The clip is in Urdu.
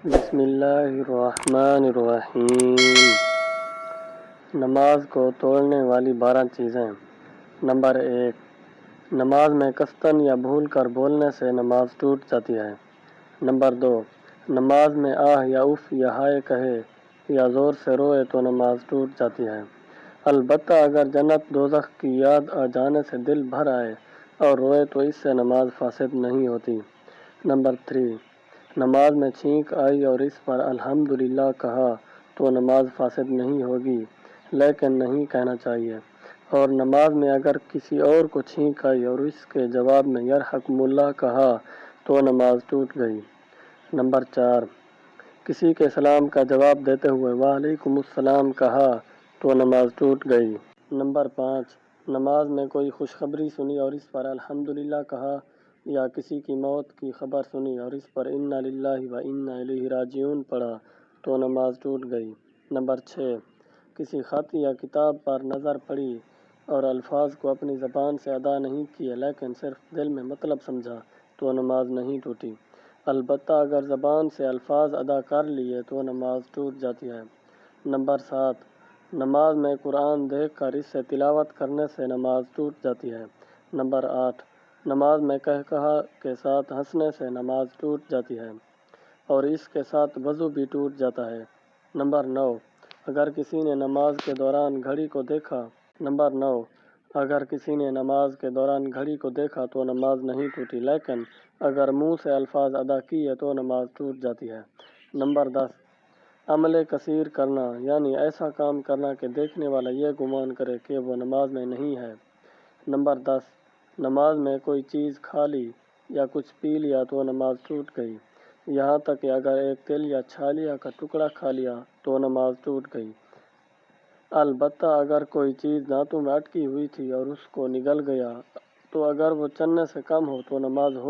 بسم اللہ الرحمن الرحیم۔ نماز کو توڑنے والی 12 چیزیں۔ نمبر 1، نماز میں قصداً یا بھول کر بولنے سے نماز ٹوٹ جاتی ہے۔ نمبر 2، نماز میں آہ یا اف یا ہائے کہے یا زور سے روئے تو نماز ٹوٹ جاتی ہے، البتہ اگر جنت دوزخ کی یاد آ جانے سے دل بھر آئے اور روئے تو اس سے نماز فاسد نہیں ہوتی۔ نمبر 3، نماز میں چھینک آئی اور اس پر الحمدللہ کہا تو نماز فاسد نہیں ہوگی، لیکن نہیں کہنا چاہیے، اور نماز میں اگر کسی اور کو چھینک آئی اور اس کے جواب میں یرحمکم اللہ کہا تو نماز ٹوٹ گئی۔ نمبر 4، کسی کے سلام کا جواب دیتے ہوئے وعلیکم السلام کہا تو نماز ٹوٹ گئی۔ نمبر 5، نماز میں کوئی خوشخبری سنی اور اس پر الحمدللہ کہا، یا کسی کی موت کی خبر سنی اور اس پر انا للہ و انا الیہ راجعون پڑھا تو نماز ٹوٹ گئی۔ نمبر 6، کسی خط یا کتاب پر نظر پڑی اور الفاظ کو اپنی زبان سے ادا نہیں کیے لیکن صرف دل میں مطلب سمجھا تو نماز نہیں ٹوٹی، البتہ اگر زبان سے الفاظ ادا کر لیے تو نماز ٹوٹ جاتی ہے۔ نمبر 7، نماز میں قرآن دیکھ کر اس سے تلاوت کرنے سے نماز ٹوٹ جاتی ہے۔ نمبر 8، نماز میں قہقہہ کے ساتھ ہنسنے سے نماز ٹوٹ جاتی ہے اور اس کے ساتھ وضو بھی ٹوٹ جاتا ہے۔ نمبر 9، اگر کسی نے نماز کے دوران گھڑی کو دیکھا تو نماز نہیں ٹوٹی، لیکن اگر منہ سے الفاظ ادا کیے تو نماز ٹوٹ جاتی ہے۔ نمبر 10، عمل کثیر کرنا، یعنی ایسا کام کرنا کہ دیکھنے والا یہ گمان کرے کہ وہ نماز میں نہیں ہے۔ نمبر 10، نماز میں کوئی چیز کھا لی یا کچھ پی لیا تو نماز ٹوٹ گئی، یہاں تک کہ اگر ایک تل یا چھالیا کا ٹکڑا کھا لیا تو نماز ٹوٹ گئی، البتہ اگر کوئی چیز دانتوں میں اٹکی ہوئی تھی اور اس کو نگل گیا تو اگر وہ چلنے سے کم ہو تو نماز ہو